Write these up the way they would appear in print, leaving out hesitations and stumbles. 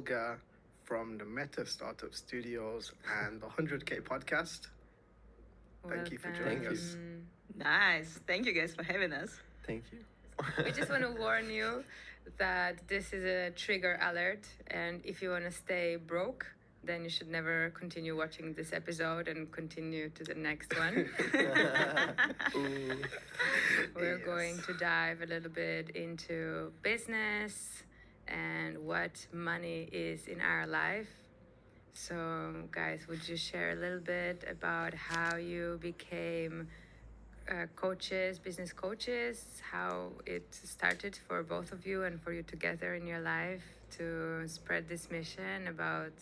Olga from the Meta Startup Studios and the 100K podcast. Thank you for joining Welcome. us. Nice. Thank you guys for having us. Thank you. We just want to warn you that this is a trigger alert, and if you want to stay broke, then you should never continue watching this episode and continue to the next one. Ooh. We're Yes. going to dive a little bit into business and what money is in our life. So, guys, would you share a little bit about how you became coaches, business coaches, how it started for both of you and for you together in your life to spread this mission about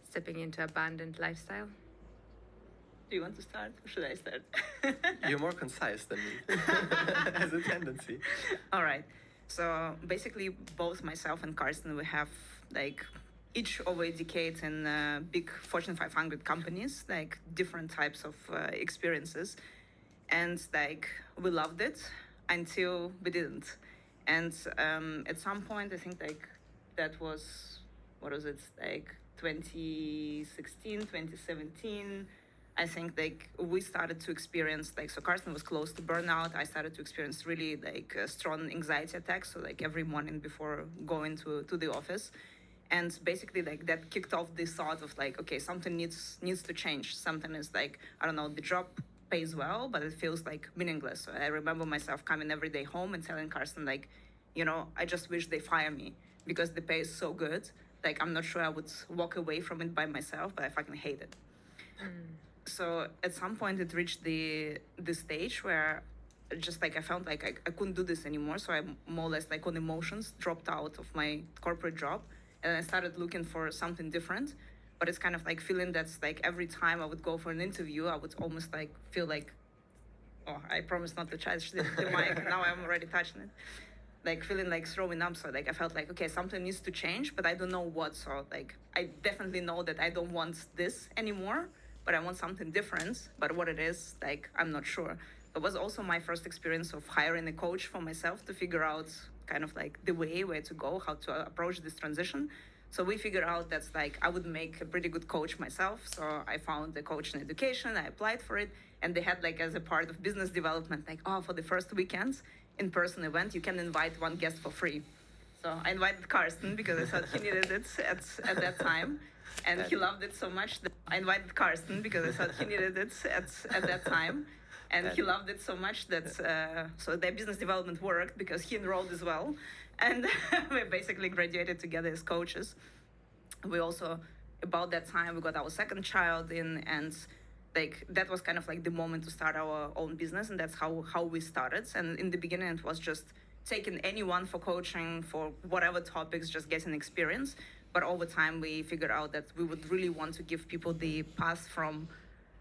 stepping into abundant lifestyle? Do you want to start or should I start? You're more concise than me, as a tendency. All right. So basically, both myself and Karsten, we have like each over a decade in big Fortune 500 companies, like different types of experiences. And like we loved it until we didn't. And at some point, I think like that was, what was it, like 2016, 2017. I think like we started to experience like, so Karsten was close to burnout. I started to experience really like strong anxiety attacks. So like every morning before going to the office. And basically like that kicked off this thought of like, okay, something needs to change. Something is like, I don't know, the job pays well, but it feels like meaningless. So I remember myself coming every day home and telling Karsten like, you know, I just wish they fire me because the pay is so good. Like, I'm not sure I would walk away from it by myself, but I fucking hate it. So at some point it reached the stage where just like I felt like I couldn't do this anymore. So I more or less like on emotions dropped out of my corporate job and I started looking for something different. But it's kind of like feeling that's like every time I would go for an interview, I would almost like feel like, oh, I promised not to touch the mic. Now I'm already touching it. Like feeling like throwing up. So like I felt like, okay, something needs to change, but I don't know what. So like I definitely know that I don't want this anymore, but I want something different. But what it is, like, I'm not sure. It was also my first experience of hiring a coach for myself to figure out kind of like the way where to go, how to approach this transition. So we figured out that's like I would make a pretty good coach myself. So I found a coach in education, I applied for it, and they had like as a part of business development, like, oh, for the first weekends in-person event, you can invite one guest for free. So I invited Karsten because I thought he needed it at that time. And he loved it so much that I invited Karsten because I thought he needed it at that time. And he loved it so much that so the business development worked because he enrolled as well. And we basically graduated together as coaches. We also, about that time, we got our second child in, and like that was kind of like the moment to start our own business, and that's how we started. And in the beginning, it was just taking anyone for coaching for whatever topics, just getting experience. But over time, we figured out that we would really want to give people the path from,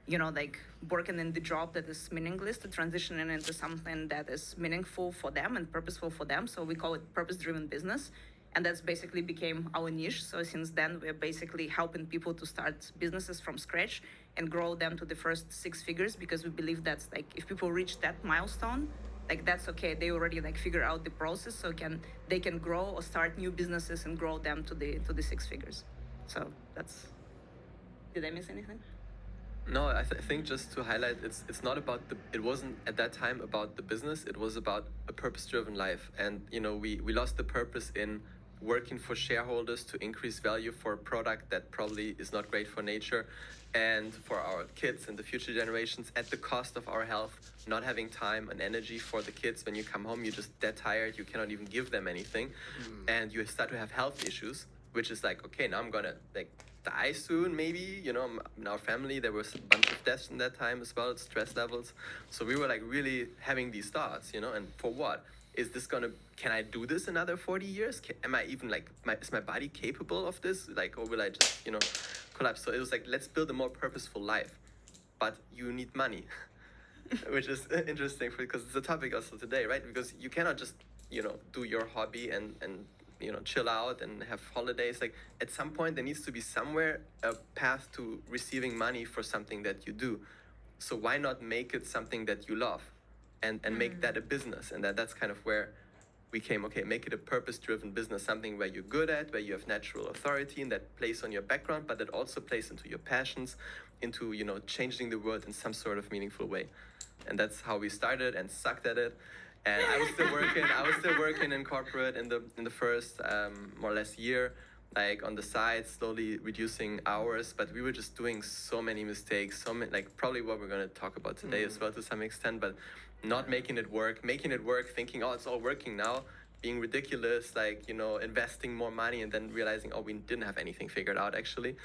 you know, like working in the job that is meaningless to transitioning into something that is meaningful for them and purposeful for them. So we call it purpose-driven business. And that's basically became our niche. So since then, we're basically helping people to start businesses from scratch and grow them to the first 6 figures, because we believe that's like, if people reach that milestone, like that's okay. They already like figure out the process, so they can grow or start new businesses and grow them to the 6 figures. So that's, did I miss anything? No, I think just to highlight, it's not about it wasn't at that time about the business. It was about a purpose-driven life. And, you know, we lost the purpose in working for shareholders to increase value for a product that probably is not great for nature and for our kids and the future generations at the cost of our health, not having time and energy for the kids. When you come home, you're just dead tired. You cannot even give them anything. And you start to have health issues, which is like, okay, now I'm gonna like die soon, maybe. You know, in our family there was a bunch of deaths in that time as well, stress levels. So we were like really having these thoughts, you know, and for what? Is this gonna, can I do this another 40 years? Am I even like, is my body capable of this? Like, or will I just, you know, collapse? So it was like, let's build a more purposeful life, but you need money, which is interesting because it's a topic also today, right? Because you cannot just, you know, do your hobby and you know, chill out and have holidays. Like at some point there needs to be somewhere a path to receiving money for something that you do. So why not make it something that you love and make that a business? And that's kind of where we came, okay, make it a purpose-driven business, something where you're good at, where you have natural authority, and that plays on your background, but that also plays into your passions, into, you know, changing the world in some sort of meaningful way. And that's how we started and sucked at it. And I was still working in corporate in the first more or less year, like on the side, slowly reducing hours. But we were just doing so many mistakes, like probably what we're going to talk about today as well to some extent, but not making it work, thinking, oh, it's all working now, being ridiculous, like, you know, investing more money and then realizing, oh, we didn't have anything figured out actually.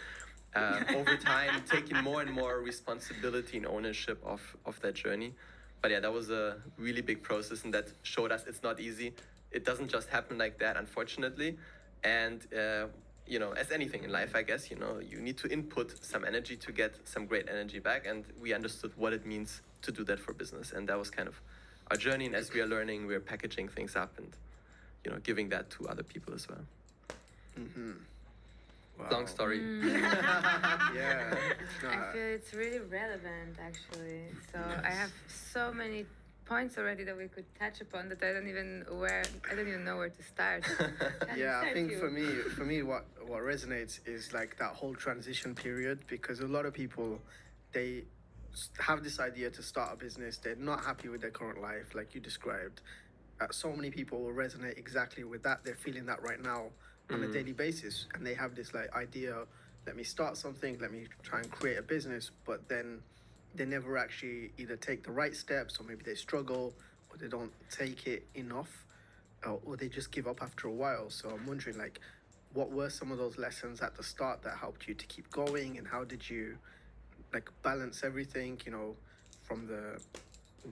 Over time, taking more and more responsibility and ownership of that journey. But yeah, that was a really big process, and that showed us it's not easy. It doesn't just happen like that, unfortunately. And you know, as anything in life, I guess, you know, you need to input some energy to get some great energy back. And we understood what it means to do that for business, and that was kind of our journey. And as we are learning, we are packaging things up and, you know, giving that to other people as well. Wow. Long story. Yeah. I feel it's really relevant, actually. So I have so many points already that we could touch upon that I don't even know where to start. Yeah, I think for me, what resonates is like that whole transition period, because a lot of people, they have this idea to start a business. They're not happy with their current life, like you described. So many people will resonate exactly with that. They're feeling that right now on a daily basis, and they have this like idea, let me start something, let me try and create a business, but then they never actually either take the right steps, or maybe they struggle, or they don't take it enough, or they just give up after a while. So I'm wondering, like, what were some of those lessons at the start that helped you to keep going, and how did you like balance everything, you know, from the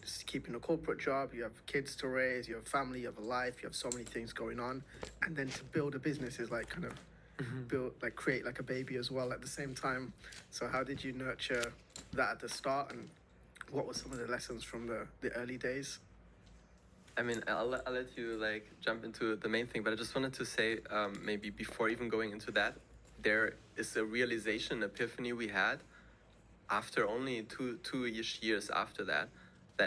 just keeping a corporate job, you have kids to raise, you have family, you have a life, you have so many things going on, and then to build a business is like kind of create like a baby as well at the same time. So how did you nurture that at the start, and what were some of the lessons from the early days? I mean, I'll let you like jump into the main thing, but I just wanted to say, maybe before even going into that, there is a realization, epiphany we had after only two-ish years after that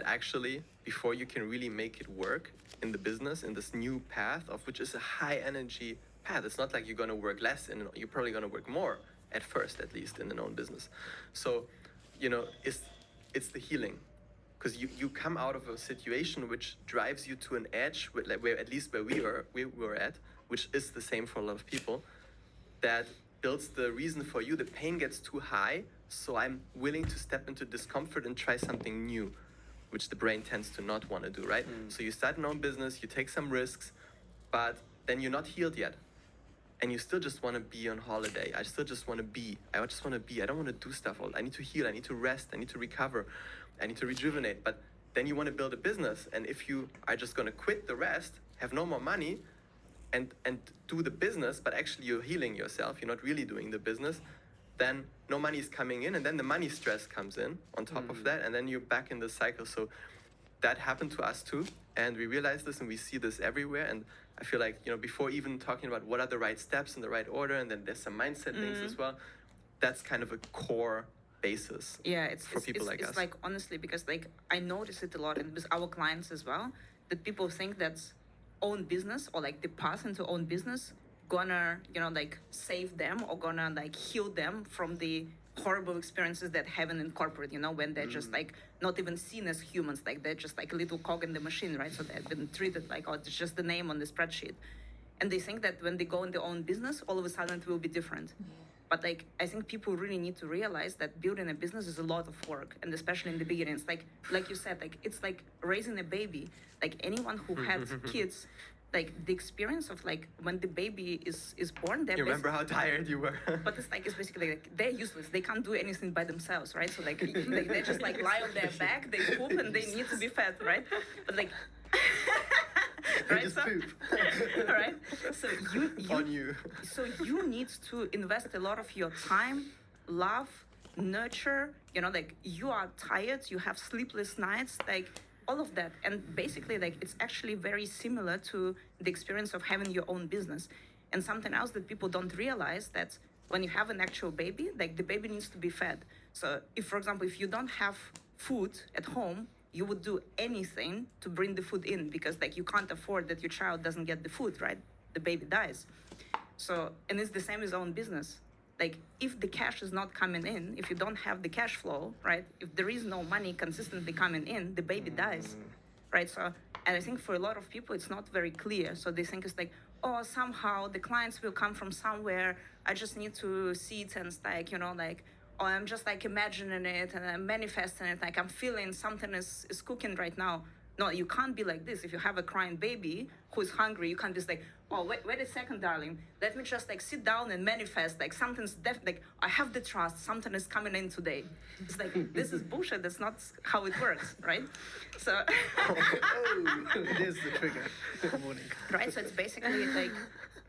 actually, before you can really make it work in the business, in this new path, of which is a high energy path, it's not like you're going to work less, and you're probably going to work more at first, at least in an own business. So, you know, it's the healing, because you come out of a situation which drives you to an edge, where at least where we were at, which is the same for a lot of people, that builds the reason for you. The pain gets too high, so I'm willing to step into discomfort and try something new, which the brain tends to not want to do, right? So you start an own business, you take some risks, but then you're not healed yet. And you still just want to be on holiday. I just want to be. I don't want to do stuff. I need to heal. I need to rest. I need to recover. I need to rejuvenate. But then you want to build a business. And if you are just going to quit the rest, have no more money, and do the business, but actually you're healing yourself, you're not really doing the business, then no money is coming in, and then the money stress comes in on top of that, and then you're back in the cycle. So that happened to us too, and we realized this, and we see this everywhere. And I feel like, you know, before even talking about what are the right steps in the right order, and then there's some mindset things as well, that's kind of a core basis. Yeah, for people like us. It's like, honestly, because like I notice it a lot with our clients as well, that people think that own business, or like the path into own business, gonna, you know, like save them, or gonna like heal them from the horrible experiences that happen in corporate, you know, when they're just like not even seen as humans, like they're just like a little cog in the machine, right? So they've been treated like, oh, it's just the name on the spreadsheet. And they think that when they go in their own business, all of a sudden it will be different. But like, I think people really need to realize that building a business is a lot of work, and especially in the beginnings, like you said, like it's like raising a baby. Like anyone who had kids, like the experience of like when the baby is born, they're You remember how tired you were? but it's basically like they're useless. They can't do anything by themselves, right? So like they just like lie on their back, they poop, and they need to be fed, right? But like right? Just So, poop. right? So On you. so you need to invest a lot of your time, love, nurture, you know, like you are tired, you have sleepless nights, like all of that. And basically like it's actually very similar to the experience of having your own business. And something else that people don't realize, that when you have an actual baby, like the baby needs to be fed. So if, for example, if you don't have food at home, you would do anything to bring the food in, because like you can't afford that your child doesn't get the food, right? The baby dies. So, and it's the same with own business. Like if the cash is not coming in, if you don't have the cash flow, right? If there is no money consistently coming in, the baby dies, right? So, and I think for a lot of people, it's not very clear. So they think it's like, oh, somehow the clients will come from somewhere. I just need to see it, and it's like, you know, like, oh, I'm just like imagining it and I'm manifesting it. Like I'm feeling something is cooking right now. No, you can't be like this. If you have a crying baby who is hungry, you can't just like, oh, wait a second, darling. Let me just like sit down and manifest. Like something's like, I have the trust. Something is coming in today. It's like, this is bullshit. That's not how it works, right? So, There's the trigger. Warning. right? So it's basically like,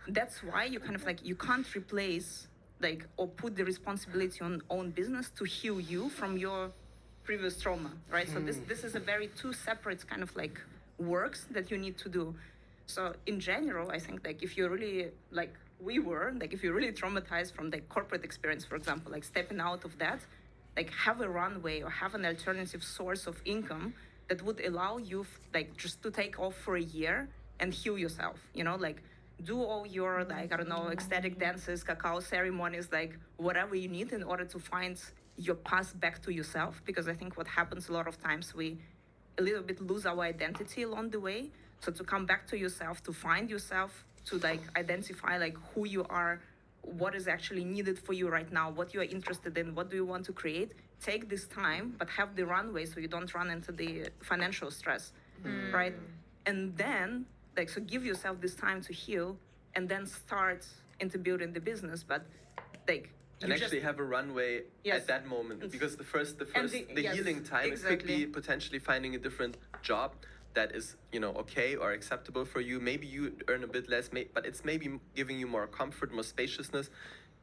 that's why you kind of like, you can't replace like, or put the responsibility on own business to heal you from your previous trauma, right? So this is a very two separate kind of like works that you need to do. So in general, I think like if you're really like we were, like if you're really traumatized from the corporate experience, for example, like stepping out of that, like have a runway or have an alternative source of income that would allow you like just to take off for a year and heal yourself, you know, like do all your like, I don't know, ecstatic dances, cacao ceremonies, like whatever you need in order to find your path back to yourself. Because I think what happens a lot of times, we a little bit lose our identity along the way. So to come back to yourself, to find yourself, to like identify like who you are, what is actually needed for you right now, what you are interested in, what do you want to create, take this time, but have the runway so you don't run into the financial stress, right? And then like, so give yourself this time to heal and then start into building the business. But like, and actually have a runway Yes. at that moment, because the yes, healing time, it could be potentially finding a different job that is, you know, okay or acceptable for you. Maybe you earn a bit less, but it's maybe giving you more comfort, more spaciousness,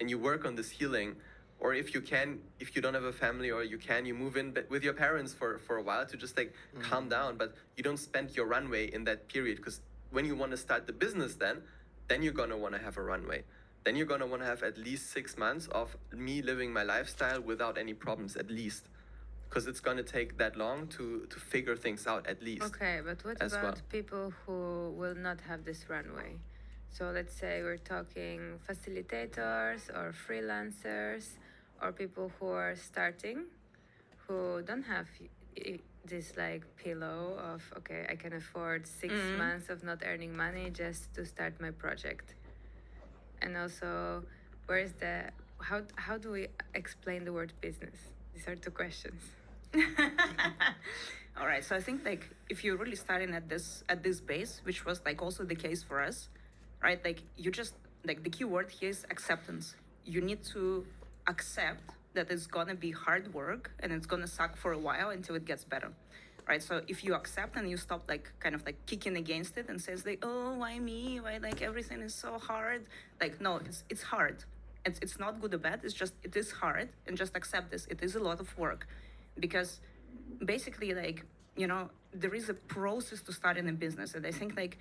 and you work on this healing. Or if you don't have a family, or you move in with your parents for a while to just like calm down, but you don't spend your runway in that period. Because when you want to start the business, then you're going to want to have a runway. Then you're going to want to have at least 6 months of me living my lifestyle without any problems, at least. Because it's going to take that long to figure things out, at least. Okay, but what as about well. people who will not have this runway? So let's say we're talking facilitators or freelancers or people who are starting, who don't have this like pillow of, okay, I can afford 6 months of not earning money just to start my project. And also, how do we explain the word business? These are two questions. All right, so I think like if you're really starting at this base, which was like also the case for us, right? Like you just like the key word here is acceptance. You need to accept that it's gonna be hard work and it's gonna suck for a while until it gets better, right? So if you accept and you stop like kind of like kicking against it and says like, oh, why me? Why like everything is so hard? Like no, it's hard. It's not good or bad. It's just it is hard, and just accept this. It is a lot of work, because basically like, you know, there is a process to starting a business, and I think like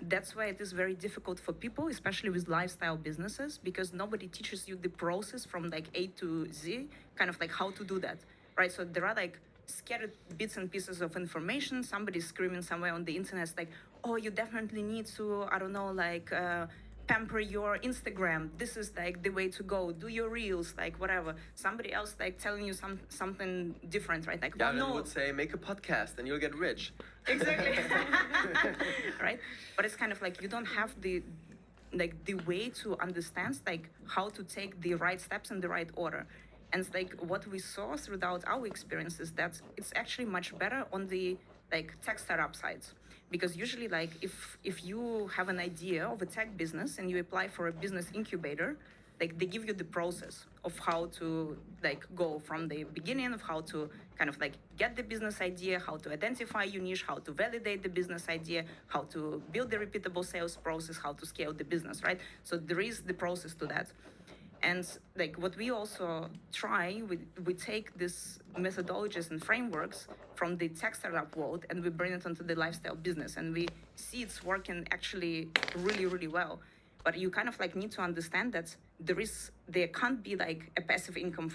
that's why it is very difficult for people, especially with lifestyle businesses, because nobody teaches you the process from like A to Z, kind of like how to do that, right? So there are like scattered bits and pieces of information. Somebody's screaming somewhere on the internet like, oh, you definitely need to, I don't know, like pamper your Instagram. This is like the way to go. Do your reels, like whatever. Somebody else like telling you something different, right? Like, Gavin would say, make a podcast and you'll get rich. Exactly. Right? But it's kind of like you don't have the way to understand like how to take the right steps in the right order. And it's like what we saw throughout our experiences, that it's actually much better on the like tech startup sides. Because usually like if you have an idea of a tech business and you apply for a business incubator, like they give you the process of how to like go from the beginning, of how to kind of like get the business idea, how to identify your niche, how to validate the business idea, how to build the repeatable sales process, how to scale the business, right? So there is the process to that. And like what we also try, we take these methodologies and frameworks from the tech startup world and we bring it onto the lifestyle business, and we see it's working actually really, really well. But you kind of like need to understand that there can't be like a passive income from